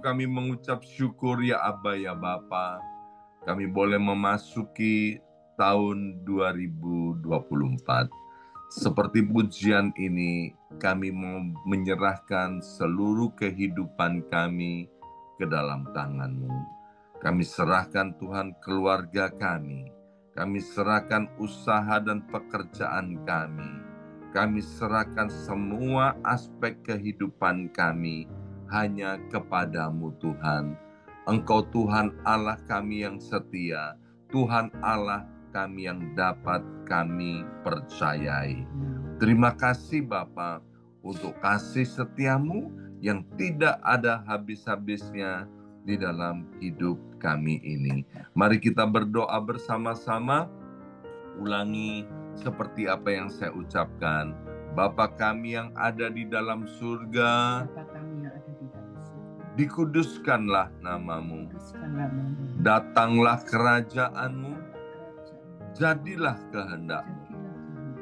kami mengucap syukur ya Aba ya Bapa. Kami boleh memasuki tahun 2024. Seperti pujian ini, kami mau menyerahkan seluruh kehidupan kami ke dalam tangan-Mu. Kami serahkan Tuhan keluarga kami. Kami serahkan usaha dan pekerjaan kami. Kami serahkan semua aspek kehidupan kami hanya kepadamu Tuhan. Engkau Tuhan Allah kami yang setia. Tuhan Allah kami yang dapat kami percayai. Terima kasih Bapa untuk kasih setiamu yang tidak ada habis-habisnya di dalam hidup kami ini. Mari kita berdoa bersama-sama. Ulangi seperti apa yang saya ucapkan. Bapa kami yang ada di dalam surga, dikuduskanlah namamu. Datanglah kerajaanmu, jadilah kehendakmu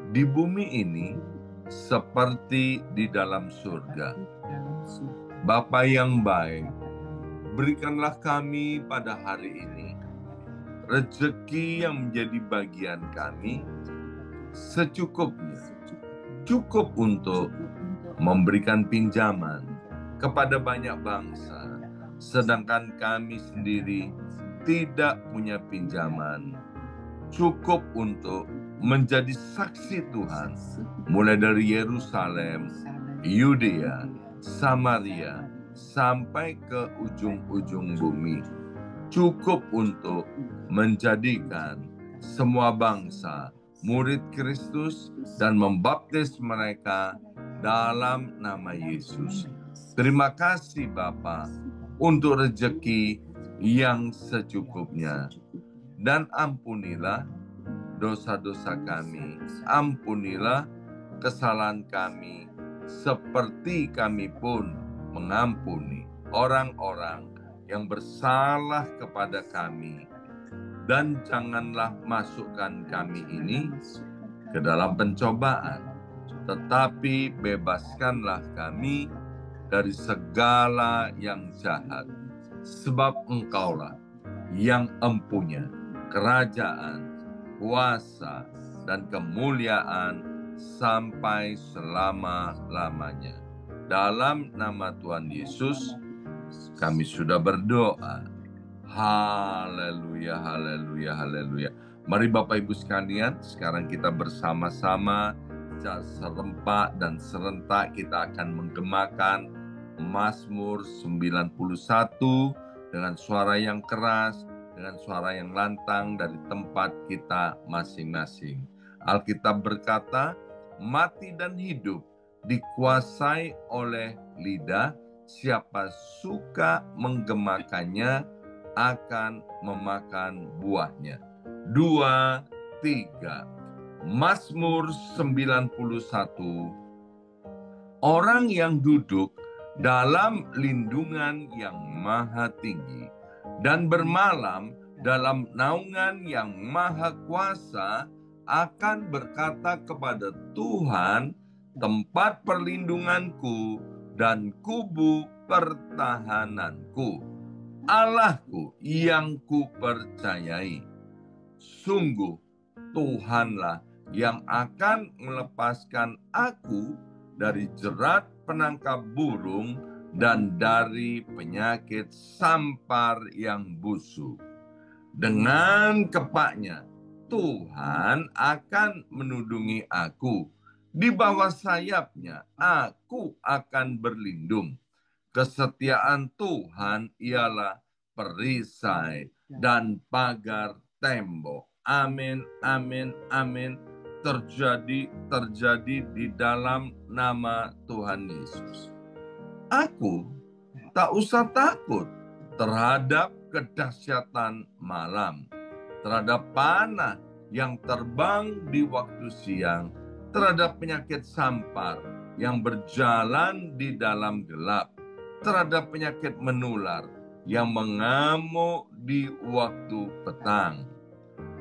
di bumi ini seperti di dalam surga. Bapa yang baik, berikanlah kami pada hari ini rezeki yang menjadi bagian kami secukupnya, cukup untuk memberikan pinjaman kepada banyak bangsa, sedangkan kami sendiri tidak punya pinjaman, cukup untuk menjadi saksi Tuhan, mulai dari Yerusalem, Yudea, Samaria, sampai ke ujung-ujung bumi. Cukup untuk menjadikan semua bangsa murid Kristus dan membaptis mereka dalam nama Yesus. Terima kasih Bapa untuk rezeki yang secukupnya. Dan ampunilah dosa-dosa kami, ampunilah kesalahan kami, seperti kami pun mengampuni orang-orang yang bersalah kepada kami. Dan janganlah masukkan kami ini ke dalam pencobaan, tetapi bebaskanlah kami dari segala yang jahat. Sebab Engkaulah yang empunya kerajaan, kuasa, dan kemuliaan sampai selama-lamanya. Dalam nama Tuhan Yesus, kami sudah berdoa. Haleluya, haleluya, haleluya. Mari Bapak Ibu sekalian, sekarang kita bersama-sama serempak dan serentak kita akan menggemakan Mazmur 91 dengan suara yang keras, dengan suara yang lantang dari tempat kita masing-masing. Alkitab berkata, mati dan hidup dikuasai oleh lidah, siapa suka menggemakannya akan memakan buahnya. 2, 3. Mazmur 91. Orang yang duduk dalam lindungan yang maha tinggi dan bermalam dalam naungan yang maha kuasa akan berkata kepada Tuhan, tempat perlindunganku dan kubu pertahananku, Allahku yang kupercayai. Sungguh Tuhanlah yang akan melepaskan aku dari jerat penangkap burung dan dari penyakit sampar yang busuk. Dengan kepaknya Tuhan akan menudungi aku. Di bawah sayapnya aku akan berlindung. Kesetiaan Tuhan ialah perisai dan pagar tembok. Amin, amin, amin. Terjadi di dalam nama Tuhan Yesus. Aku tak usah takut terhadap kedahsyatan malam, terhadap panah yang terbang di waktu siang, terhadap penyakit sampar yang berjalan di dalam gelap, terhadap penyakit menular yang mengamuk di waktu petang.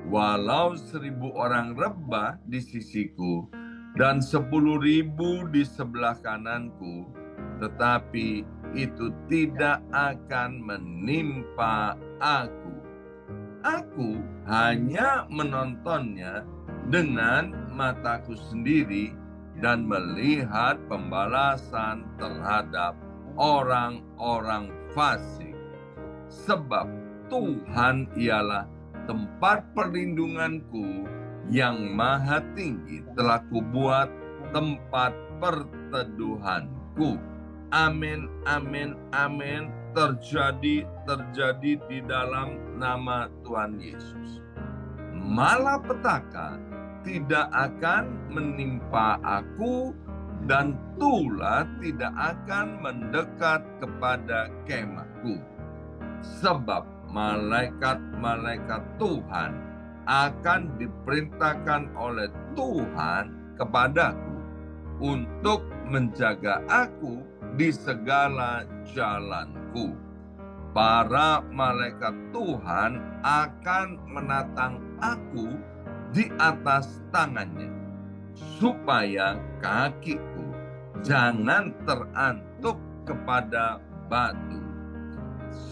Walau 1.000 orang rebah di sisiku dan 10.000 di sebelah kananku, tetapi itu tidak akan menimpa aku. Aku hanya menontonnya dengan mataku sendiri dan melihat pembalasan terhadap orang-orang fasik. Sebab Tuhan ialah tempat perlindunganku, yang maha tinggi telah kubuat tempat perteduhanku. Amin, amin, amin. Terjadi di dalam nama Tuhan Yesus. Malapetaka tidak akan menimpa aku, dan tulah tidak akan mendekat kepada kemahku. Sebab malaikat-malaikat Tuhan akan diperintahkan oleh Tuhan kepadaku untuk menjaga aku di segala jalanku. Para malaikat Tuhan akan menatang aku di atas tangannya, supaya kakiku jangan terantuk kepada batu.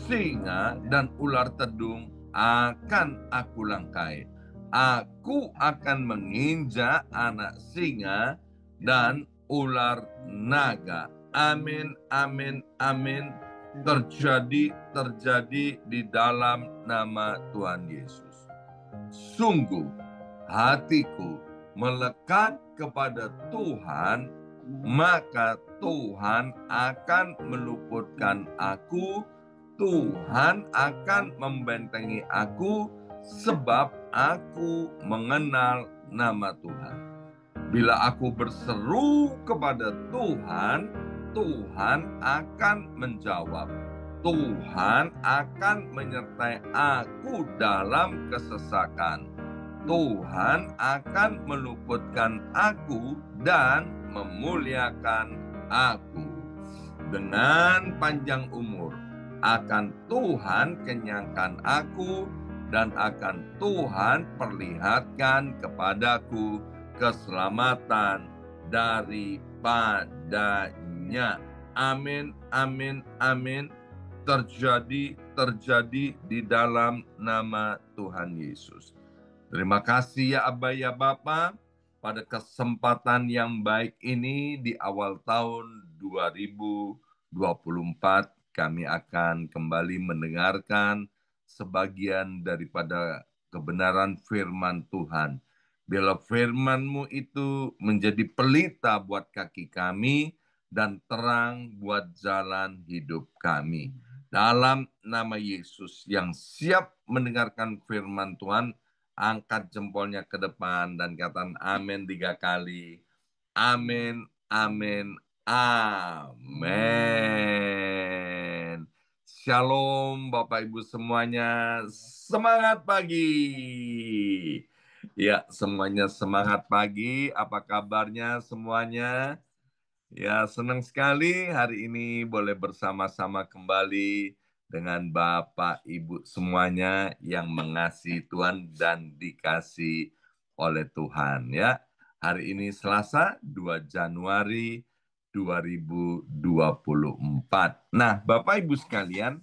Singa dan ular tedung akan aku langkai. Aku akan menginjak anak singa dan ular naga. Amin, amin, amin. Terjadi di dalam nama Tuhan Yesus. Sungguh hatiku melekat kepada Tuhan, maka Tuhan akan meluputkan aku. Tuhan akan membentengi aku, sebab aku mengenal nama Tuhan. Bila aku berseru kepada Tuhan, Tuhan akan menjawab. Tuhan akan menyertai aku dalam kesesakan. Tuhan akan meluputkan aku dan memuliakan aku. Dengan panjang umur akan Tuhan kenyangkan aku, dan akan Tuhan perlihatkan kepadaku keselamatan daripadanya. Amin, amin, amin. Terjadi di dalam nama Tuhan Yesus. Terima kasih ya Abba ya Bapa, pada kesempatan yang baik ini di awal tahun 2024 kami akan kembali mendengarkan sebagian daripada kebenaran firman Tuhan. Biarlah firman-Mu itu menjadi pelita buat kaki kami dan terang buat jalan hidup kami. Dalam nama Yesus yang siap mendengarkan firman Tuhan, angkat jempolnya ke depan dan katakan amin 3 kali. Amin, amin, amin. Shalom Bapak Ibu semuanya. Semangat pagi. Ya, semuanya semangat pagi. Apa kabarnya semuanya? Ya, senang sekali hari ini boleh bersama-sama kembali dengan Bapak Ibu semuanya yang mengasihi Tuhan dan dikasihi oleh Tuhan ya. Hari ini Selasa 2 Januari 2024. Nah, Bapak Ibu sekalian,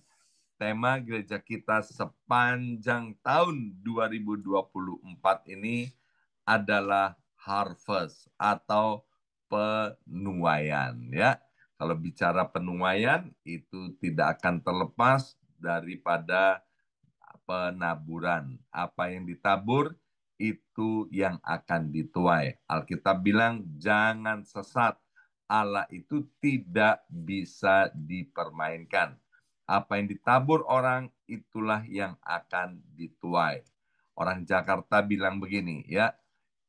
tema gereja kita sepanjang tahun 2024 ini adalah harvest atau penuaian ya. Kalau bicara penuaian itu tidak akan terlepas daripada penaburan. Apa yang ditabur itu yang akan dituai. Alkitab bilang jangan sesat. Allah itu tidak bisa dipermainkan. Apa yang ditabur orang itulah yang akan dituai. Orang Jakarta bilang begini ya,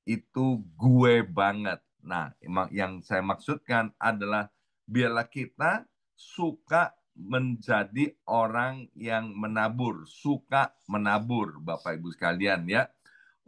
itu gue banget. Nah, yang saya maksudkan adalah biarlah kita suka menjadi orang yang menabur, suka menabur, Bapak Ibu sekalian ya.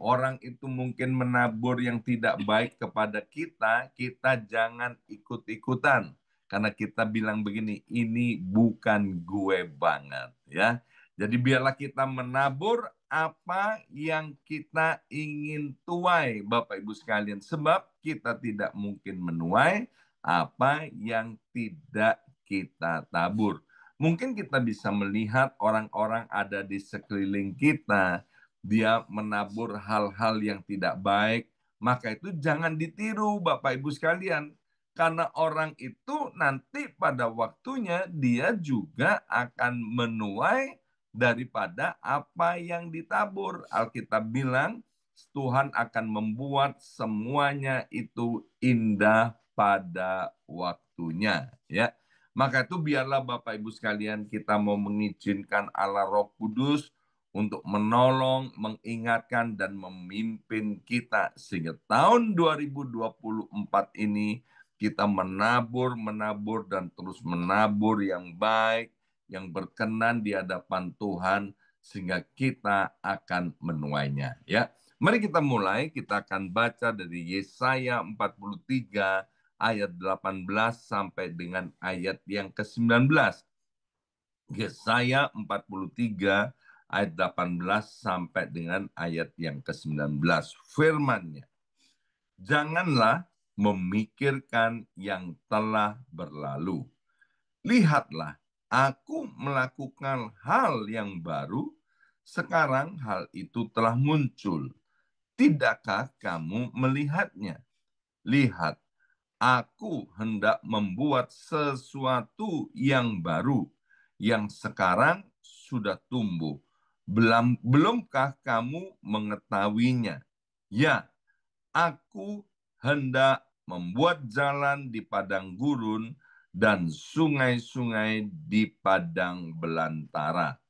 Orang itu mungkin menabur yang tidak baik kepada kita, kita jangan ikut-ikutan. Karena kita bilang begini, ini bukan gue banget ya. Jadi biarlah kita menabur apa yang kita ingin tuai, Bapak Ibu sekalian. Sebab kita tidak mungkin menuai apa yang tidak kita tabur. Mungkin kita bisa melihat orang-orang ada di sekeliling kita, dia menabur hal-hal yang tidak baik, maka itu jangan ditiru Bapak Ibu sekalian. Karena orang itu nanti pada waktunya dia juga akan menuai daripada apa yang ditabur. Alkitab bilang Tuhan akan membuat semuanya itu indah pada waktunya, ya. Maka itu biarlah Bapak Ibu sekalian kita mau mengizinkan Allah Roh Kudus untuk menolong, mengingatkan dan memimpin kita sehingga tahun 2024 ini kita menabur, menabur dan terus menabur yang baik, yang berkenan di hadapan Tuhan sehingga kita akan menuainya, ya. Mari kita mulai, kita akan baca dari Yesaya 43 ayat 18 sampai dengan ayat yang ke-19. Yesaya 43 ayat 18 sampai dengan ayat yang ke-19. Firman-Nya, janganlah memikirkan yang telah berlalu. Lihatlah, aku melakukan hal yang baru, sekarang hal itu telah muncul. Tidakkah kamu melihatnya? Lihat, aku hendak membuat sesuatu yang baru, yang sekarang sudah tumbuh. Belumkah kamu mengetahuinya? Ya, aku hendak membuat jalan di padang gurun dan sungai-sungai di padang belantara.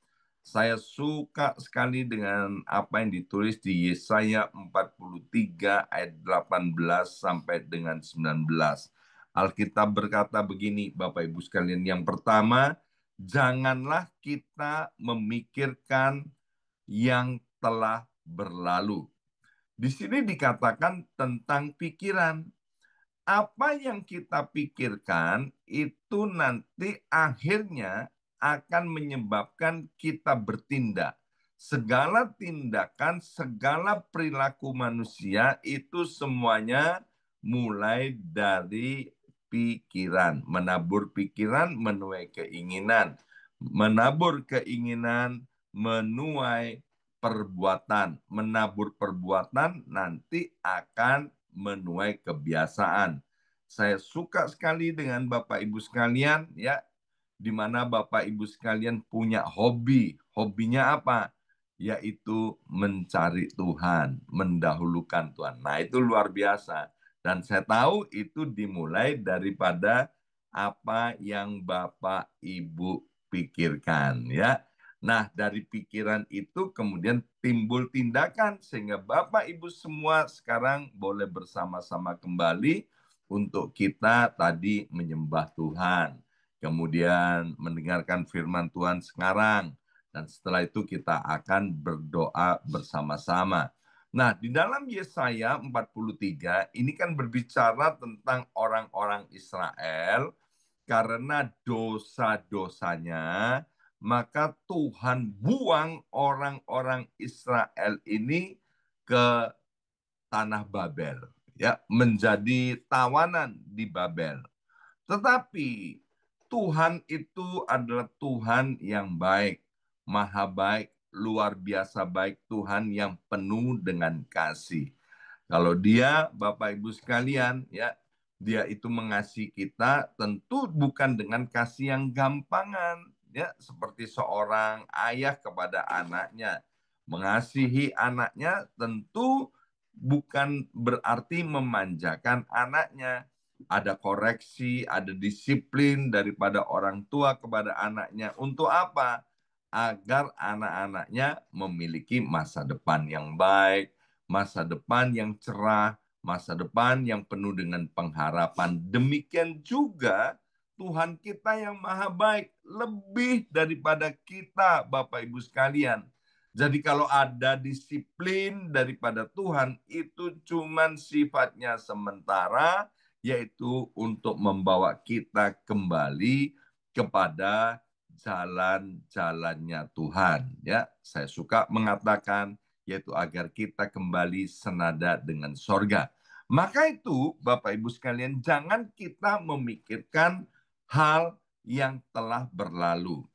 Saya suka sekali dengan apa yang ditulis di Yesaya 43 ayat 18 sampai dengan 19. Alkitab berkata begini, Bapak Ibu sekalian. Yang pertama, janganlah kita memikirkan yang telah berlalu. Di sini dikatakan tentang pikiran. Apa yang kita pikirkan itu nanti akhirnya akan menyebabkan kita bertindak. Segala tindakan, segala perilaku manusia itu semuanya mulai dari pikiran. Menabur pikiran, menuai keinginan. Menabur keinginan, menuai perbuatan. Menabur perbuatan nanti akan menuai kebiasaan. Saya suka sekali dengan Bapak Ibu sekalian, ya, di mana Bapak Ibu sekalian punya hobi. Hobinya apa? Yaitu mencari Tuhan, mendahulukan Tuhan. Nah, itu luar biasa. Dan saya tahu itu dimulai daripada apa yang Bapak Ibu pikirkan, ya. Nah, dari pikiran itu kemudian timbul tindakan sehingga Bapak Ibu semua sekarang boleh bersama-sama kembali untuk kita tadi menyembah Tuhan. Kemudian mendengarkan firman Tuhan sekarang. Dan setelah itu kita akan berdoa bersama-sama. Nah, di dalam Yesaya 43 ini kan berbicara tentang orang-orang Israel karena dosa-dosanya, maka Tuhan buang orang-orang Israel ini ke tanah Babel, ya, menjadi tawanan di Babel. Tetapi Tuhan itu adalah Tuhan yang baik, maha baik, luar biasa baik, Tuhan yang penuh dengan kasih. Kalau dia, Bapak Ibu sekalian, ya, dia itu mengasihi kita tentu bukan dengan kasih yang gampangan, ya, seperti seorang ayah kepada anaknya. Mengasihi anaknya tentu bukan berarti memanjakan anaknya. Ada koreksi, ada disiplin daripada orang tua kepada anaknya. Untuk apa? Agar anak-anaknya memiliki masa depan yang baik, masa depan yang cerah, masa depan yang penuh dengan pengharapan. Demikian juga Tuhan kita yang maha baik, lebih daripada kita, Bapak Ibu sekalian. Jadi kalau ada disiplin daripada Tuhan, itu cuman sifatnya sementara, yaitu untuk membawa kita kembali kepada jalan-jalannya Tuhan. Ya, saya suka mengatakan yaitu agar kita kembali senada dengan sorga. Maka itu Bapak Ibu sekalian, jangan kita memikirkan hal yang telah berlalu.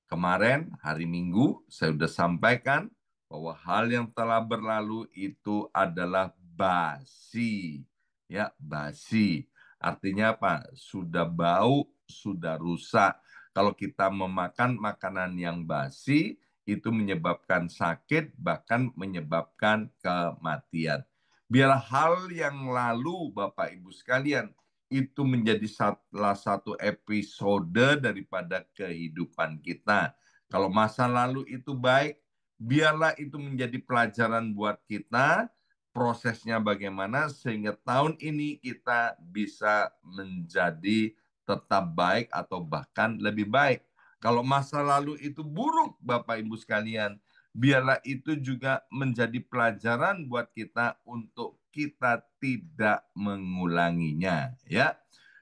Kemarin hari Minggu saya sudah sampaikan bahwa hal yang telah berlalu itu adalah basi. Ya, basi. Artinya apa? Sudah bau, sudah rusak. Kalau kita memakan makanan yang basi, itu menyebabkan sakit, bahkan menyebabkan kematian. Biar hal yang lalu, Bapak Ibu sekalian, itu menjadi salah satu episode daripada kehidupan kita. Kalau masa lalu itu baik, biarlah itu menjadi pelajaran buat kita, prosesnya bagaimana sehingga tahun ini kita bisa menjadi tetap baik atau bahkan lebih baik. Kalau masa lalu itu buruk, Bapak Ibu sekalian, biarlah itu juga menjadi pelajaran buat kita untuk kita tidak mengulanginya, ya.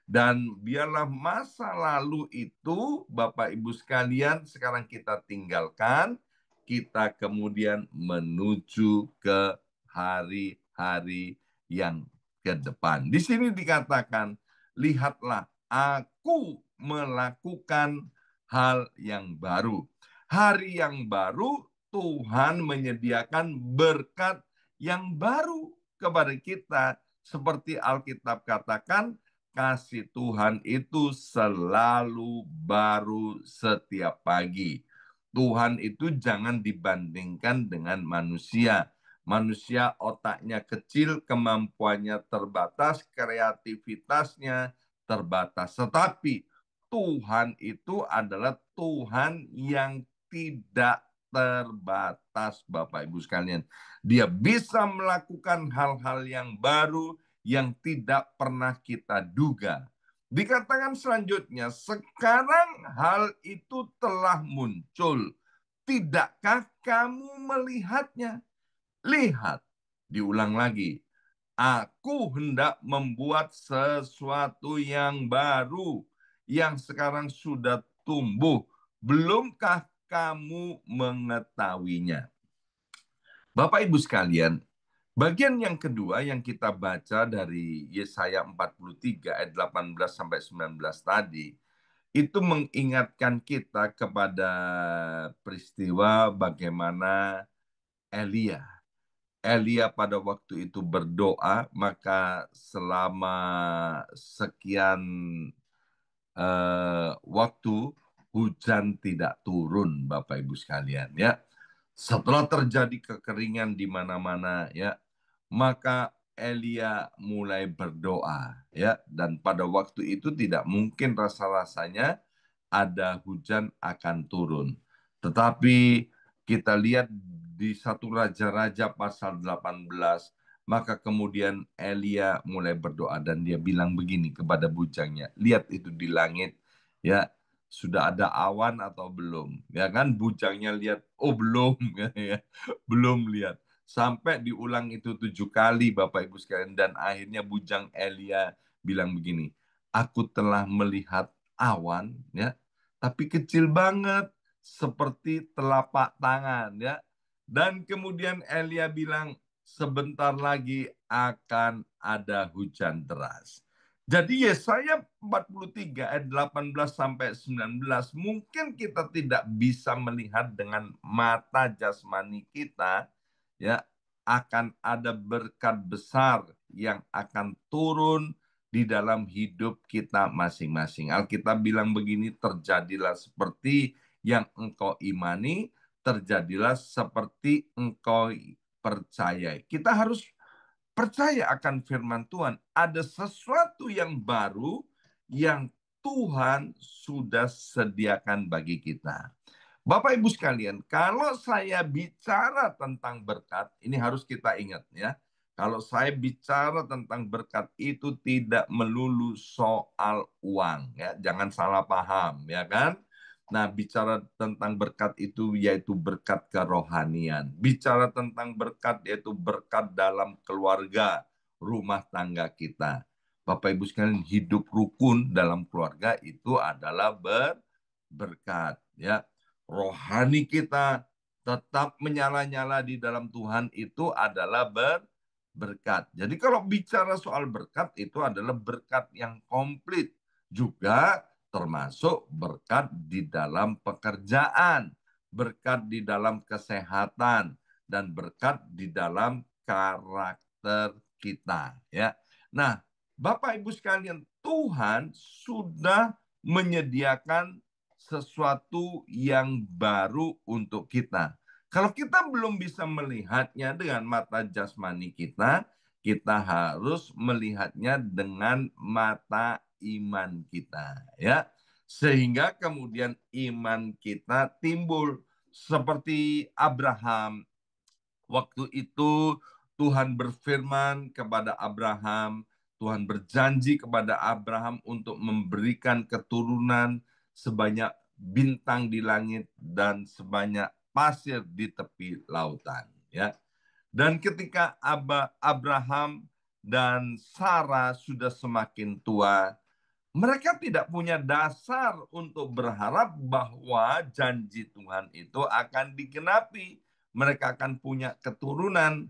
Dan biarlah masa lalu itu, Bapak Ibu sekalian, sekarang kita tinggalkan, kita kemudian menuju ke hari-hari yang ke depan. Di sini dikatakan, lihatlah, aku melakukan hal yang baru. Hari yang baru, Tuhan menyediakan berkat yang baru kepada kita. Seperti Alkitab katakan, kasih Tuhan itu selalu baru setiap pagi. Tuhan itu jangan dibandingkan dengan manusia. Manusia otaknya kecil, kemampuannya terbatas, kreativitasnya terbatas. Tetapi Tuhan itu adalah Tuhan yang tidak terbatas, Bapak Ibu sekalian. Dia bisa melakukan hal-hal yang baru yang tidak pernah kita duga. Dikatakan selanjutnya, sekarang hal itu telah muncul. Tidakkah kamu melihatnya? Lihat, diulang lagi. Aku hendak membuat sesuatu yang baru, yang sekarang sudah tumbuh. Belumkah kamu mengetahuinya? Bapak Ibu sekalian, bagian yang kedua yang kita baca dari Yesaya 43 ayat 18 sampai 19 tadi, itu mengingatkan kita kepada peristiwa bagaimana Elia. Elia pada waktu itu berdoa, maka selama sekian waktu hujan tidak turun, Bapak Ibu sekalian, ya. Setelah terjadi kekeringan di mana-mana, ya, maka Elia mulai berdoa, ya, dan pada waktu itu tidak mungkin rasa-rasanya ada hujan akan turun. Tetapi kita lihat di satu Raja-Raja pasal 18, maka kemudian Elia mulai berdoa dan dia bilang begini kepada bujangnya, lihat itu di langit, ya, sudah ada awan atau belum? Ya kan, bujangnya lihat, oh belum, ya, belum lihat. Sampai diulang itu 7 kali, Bapak Ibu sekalian, dan akhirnya bujang Elia bilang begini, aku telah melihat awan, ya, tapi kecil banget, seperti telapak tangan, ya. Dan kemudian Elia bilang, sebentar lagi akan ada hujan deras. Jadi Yesaya 43 ayat 18 sampai 19 mungkin kita tidak bisa melihat dengan mata jasmani kita, ya, akan ada berkat besar yang akan turun di dalam hidup kita masing-masing. Alkitab bilang begini, terjadilah seperti yang engkau imani, terjadilah seperti engkau percayai. Kita harus percaya akan firman Tuhan. Ada sesuatu yang baru yang Tuhan sudah sediakan bagi kita. Bapak Ibu sekalian, kalau saya bicara tentang berkat, ini harus kita ingat, ya. Kalau saya bicara tentang berkat itu tidak melulu soal uang, ya. Jangan salah paham, ya kan? Nah, bicara tentang berkat itu yaitu berkat kerohanian. Bicara tentang berkat yaitu berkat dalam keluarga, rumah tangga kita. Bapak Ibu sekalian, hidup rukun dalam keluarga itu adalah berkat, ya. Rohani kita tetap menyala-nyala di dalam Tuhan itu adalah berkat. Jadi kalau bicara soal berkat itu adalah berkat yang komplit. Juga termasuk berkat di dalam pekerjaan, berkat di dalam kesehatan, dan berkat di dalam karakter kita, ya. Nah, Bapak Ibu sekalian, Tuhan sudah menyediakan sesuatu yang baru untuk kita. Kalau kita belum bisa melihatnya dengan mata jasmani kita, kita harus melihatnya dengan mata iman kita, ya. Sehingga kemudian iman kita timbul seperti Abraham. Waktu itu Tuhan berfirman kepada Abraham, Tuhan berjanji kepada Abraham untuk memberikan keturunan sebanyak bintang di langit dan sebanyak pasir di tepi lautan, ya. Dan ketika Abraham dan Sarah sudah semakin tua, mereka tidak punya dasar untuk berharap bahwa janji Tuhan itu akan digenapi. Mereka akan punya keturunan.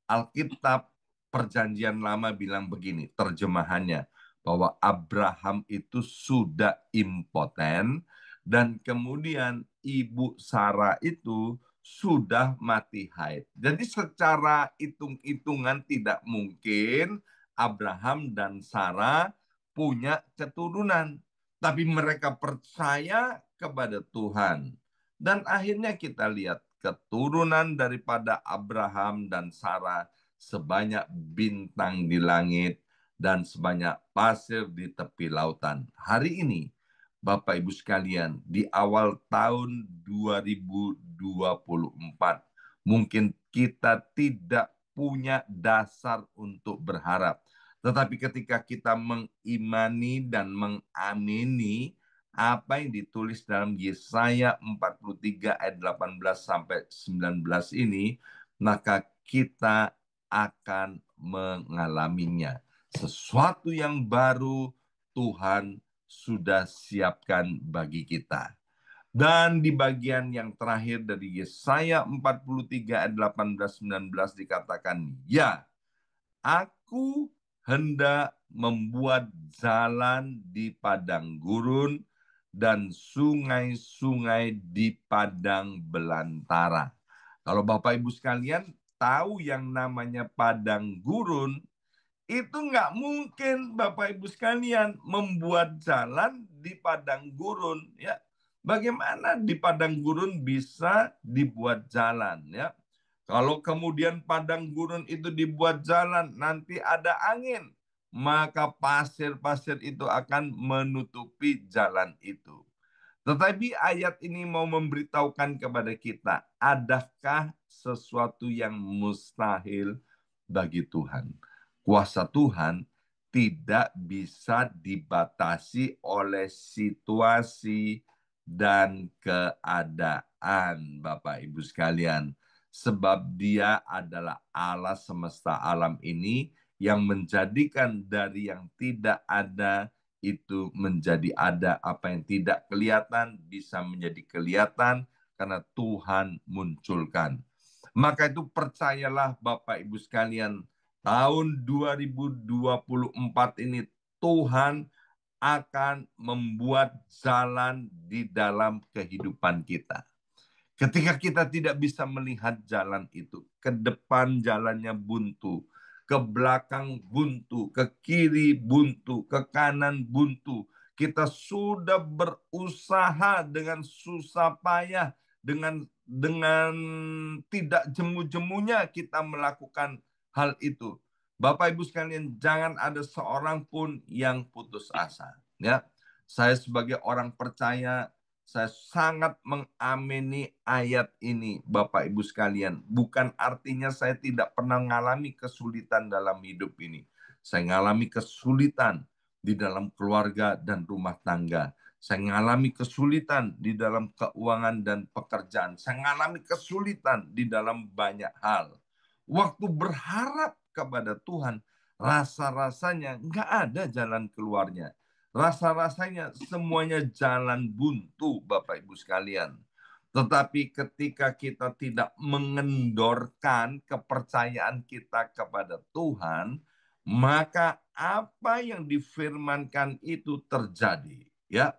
Alkitab Perjanjian Lama bilang begini, terjemahannya, bahwa Abraham itu sudah impoten dan kemudian ibu Sarah itu sudah mati haid. Jadi secara hitung-hitungan tidak mungkin Abraham dan Sarah punya keturunan, tapi mereka percaya kepada Tuhan. Dan akhirnya kita lihat keturunan daripada Abraham dan Sarah sebanyak bintang di langit dan sebanyak pasir di tepi lautan. Hari ini, Bapak Ibu sekalian, di awal tahun 2024, mungkin kita tidak punya dasar untuk berharap. Tetapi ketika kita mengimani dan mengamini apa yang ditulis dalam Yesaya 43 ayat 18 sampai 19 ini, maka kita akan mengalaminya. Sesuatu yang baru Tuhan sudah siapkan bagi kita. Dan di bagian yang terakhir dari Yesaya 43 ayat 18-19 dikatakan, ya, aku hendak membuat jalan di padang gurun dan sungai-sungai di padang belantara. Kalau Bapak Ibu sekalian tahu yang namanya padang gurun, itu nggak mungkin Bapak Ibu sekalian membuat jalan di padang gurun, ya. Bagaimana di padang gurun bisa dibuat jalan, ya? Kalau kemudian padang gurun itu dibuat jalan, nanti ada angin, maka pasir-pasir itu akan menutupi jalan itu. Tetapi ayat ini mau memberitahukan kepada kita, adakah sesuatu yang mustahil bagi Tuhan? Kuasa Tuhan tidak bisa dibatasi oleh situasi dan keadaan, Bapak Ibu sekalian. Sebab Dia adalah Allah semesta alam ini yang menjadikan dari yang tidak ada itu menjadi ada, apa yang tidak kelihatan bisa menjadi kelihatan karena Tuhan munculkan. Maka itu percayalah Bapak Ibu sekalian, tahun 2024 ini Tuhan akan membuat jalan di dalam kehidupan kita. Ketika kita tidak bisa melihat jalan itu, ke depan jalannya buntu, ke belakang buntu, ke kiri buntu, ke kanan buntu. Kita sudah berusaha dengan susah payah, dengan tidak jemu-jemunya kita melakukan hal itu. Bapak Ibu sekalian, jangan ada seorang pun yang putus asa. Ya, saya sebagai orang percaya, saya sangat mengamini ayat ini, Bapak Ibu sekalian. Bukan artinya saya tidak pernah mengalami kesulitan dalam hidup ini. Saya mengalami kesulitan di dalam keluarga dan rumah tangga. Saya mengalami kesulitan di dalam keuangan dan pekerjaan. Saya mengalami kesulitan di dalam banyak hal. Waktu berharap kepada Tuhan, rasa-rasanya nggak ada jalan keluarnya. Rasa-rasanya semuanya jalan buntu, Bapak Ibu sekalian. Tetapi ketika kita tidak mengendorkan kepercayaan kita kepada Tuhan, maka apa yang difirmankan itu terjadi, ya.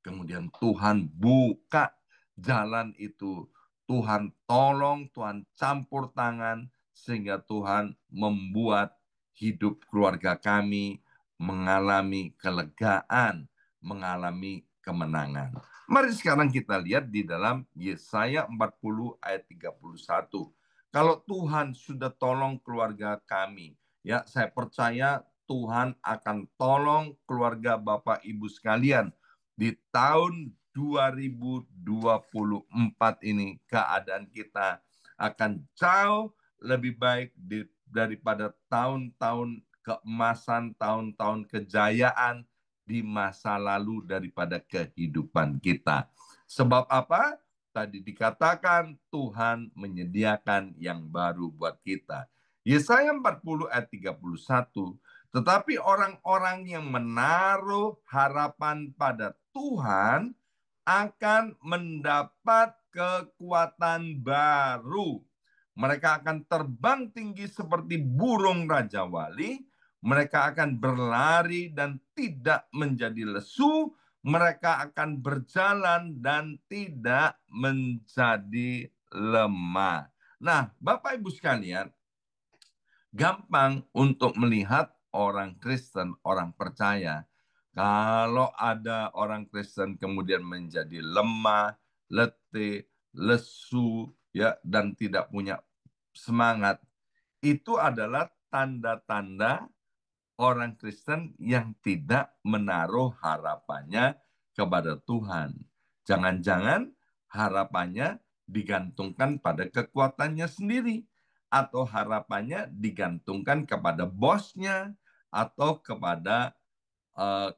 Kemudian Tuhan buka jalan itu. Tuhan tolong, Tuhan campur tangan, sehingga Tuhan membuat hidup keluarga kami mengalami kelegaan, mengalami kemenangan. Mari sekarang kita lihat di dalam Yesaya 40 ayat 31. Kalau Tuhan sudah tolong keluarga kami, ya saya percaya Tuhan akan tolong keluarga Bapak Ibu sekalian di tahun 2024 ini. Keadaan kita akan jauh lebih baik daripada tahun-tahun keemasan, tahun-tahun kejayaan di masa lalu daripada kehidupan kita. Sebab apa? Tadi dikatakan Tuhan menyediakan yang baru buat kita. Yesaya 40 ayat 31. Tetapi orang-orang yang menaruh harapan pada Tuhan akan mendapat kekuatan baru. Mereka akan terbang tinggi seperti burung Raja Wali. Mereka akan berlari dan tidak menjadi lesu. Mereka akan berjalan dan tidak menjadi lemah. Nah, Bapak Ibu sekalian, gampang untuk melihat orang Kristen, orang percaya. Kalau ada orang Kristen kemudian menjadi lemah, letih, lesu, ya, dan tidak punya semangat, itu adalah tanda-tanda orang Kristen yang tidak menaruh harapannya kepada Tuhan. Jangan-jangan harapannya digantungkan pada kekuatannya sendiri, atau harapannya digantungkan kepada bosnya, atau kepada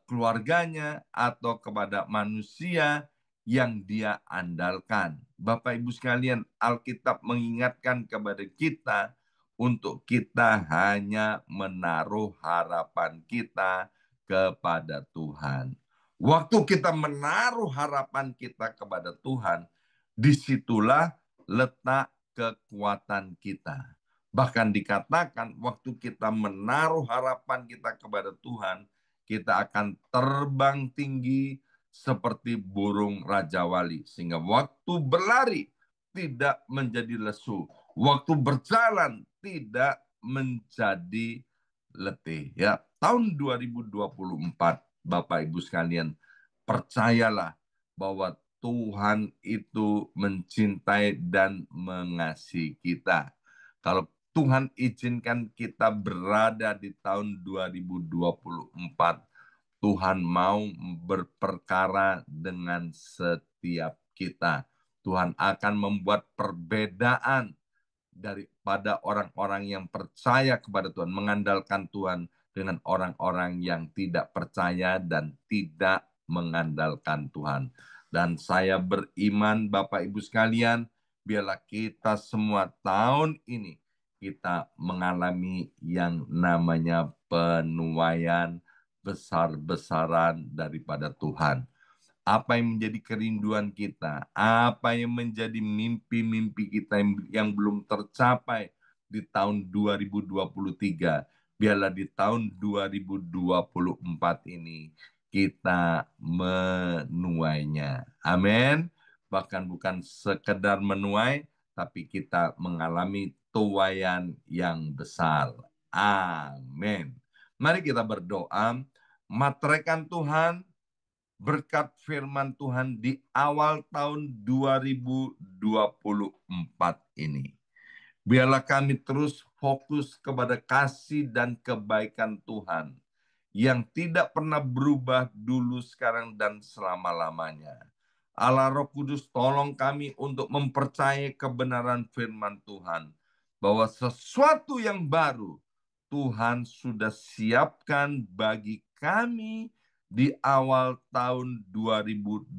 keluarganya, atau kepada manusia yang dia andalkan. Bapak Ibu sekalian, Alkitab mengingatkan kepada kita untuk kita hanya menaruh harapan kita kepada Tuhan. Waktu kita menaruh harapan kita kepada Tuhan, disitulah letak kekuatan kita. Bahkan dikatakan waktu kita menaruh harapan kita kepada Tuhan, kita akan terbang tinggi seperti burung Raja Wali. Sehingga waktu berlari tidak menjadi lesu. Waktu berjalan tidak menjadi letih. Ya, tahun 2024, Bapak Ibu sekalian, percayalah bahwa Tuhan itu mencintai dan mengasihi kita. Kalau Tuhan izinkan kita berada di tahun 2024, Tuhan mau berperkara dengan setiap kita. Tuhan akan membuat perbedaan daripada orang-orang yang percaya kepada Tuhan, mengandalkan Tuhan, dengan orang-orang yang tidak percaya dan tidak mengandalkan Tuhan. Dan saya beriman, Bapak Ibu sekalian, biarlah kita semua tahun ini kita mengalami yang namanya penuaian besar-besaran daripada Tuhan. Apa yang menjadi kerinduan kita, apa yang menjadi mimpi-mimpi kita yang belum tercapai di tahun 2023, biarlah di tahun 2024 ini kita menuainya. Amin. Bahkan bukan sekedar menuai, tapi kita mengalami tuaian yang besar. Amin. Mari kita berdoa, materaikan Tuhan, berkat firman Tuhan di awal tahun 2024 ini. Biarlah kami terus fokus kepada kasih dan kebaikan Tuhan yang tidak pernah berubah dulu, sekarang, dan selama-lamanya. Allah Roh Kudus, tolong kami untuk mempercayai kebenaran firman Tuhan, bahwa sesuatu yang baru Tuhan sudah siapkan bagi kami di awal tahun 2024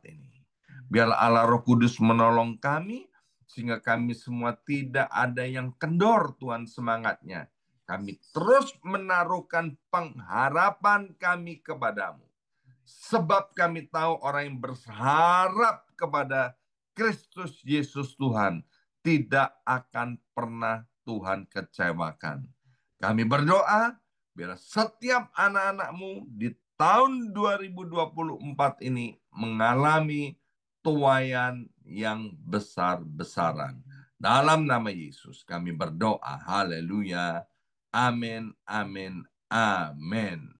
ini. Biarlah Allah Roh Kudus menolong kami, sehingga kami semua tidak ada yang kendor Tuhan semangatnya. Kami terus menaruhkan pengharapan kami kepadamu. Sebab kami tahu orang yang berharap kepada Kristus Yesus Tuhan tidak akan pernah Tuhan kecewakan. Kami berdoa, biar setiap anak-anakmu di tahun 2024 ini mengalami tuaian yang besar-besaran. Dalam nama Yesus kami berdoa. Haleluya. Amin, amin, amin.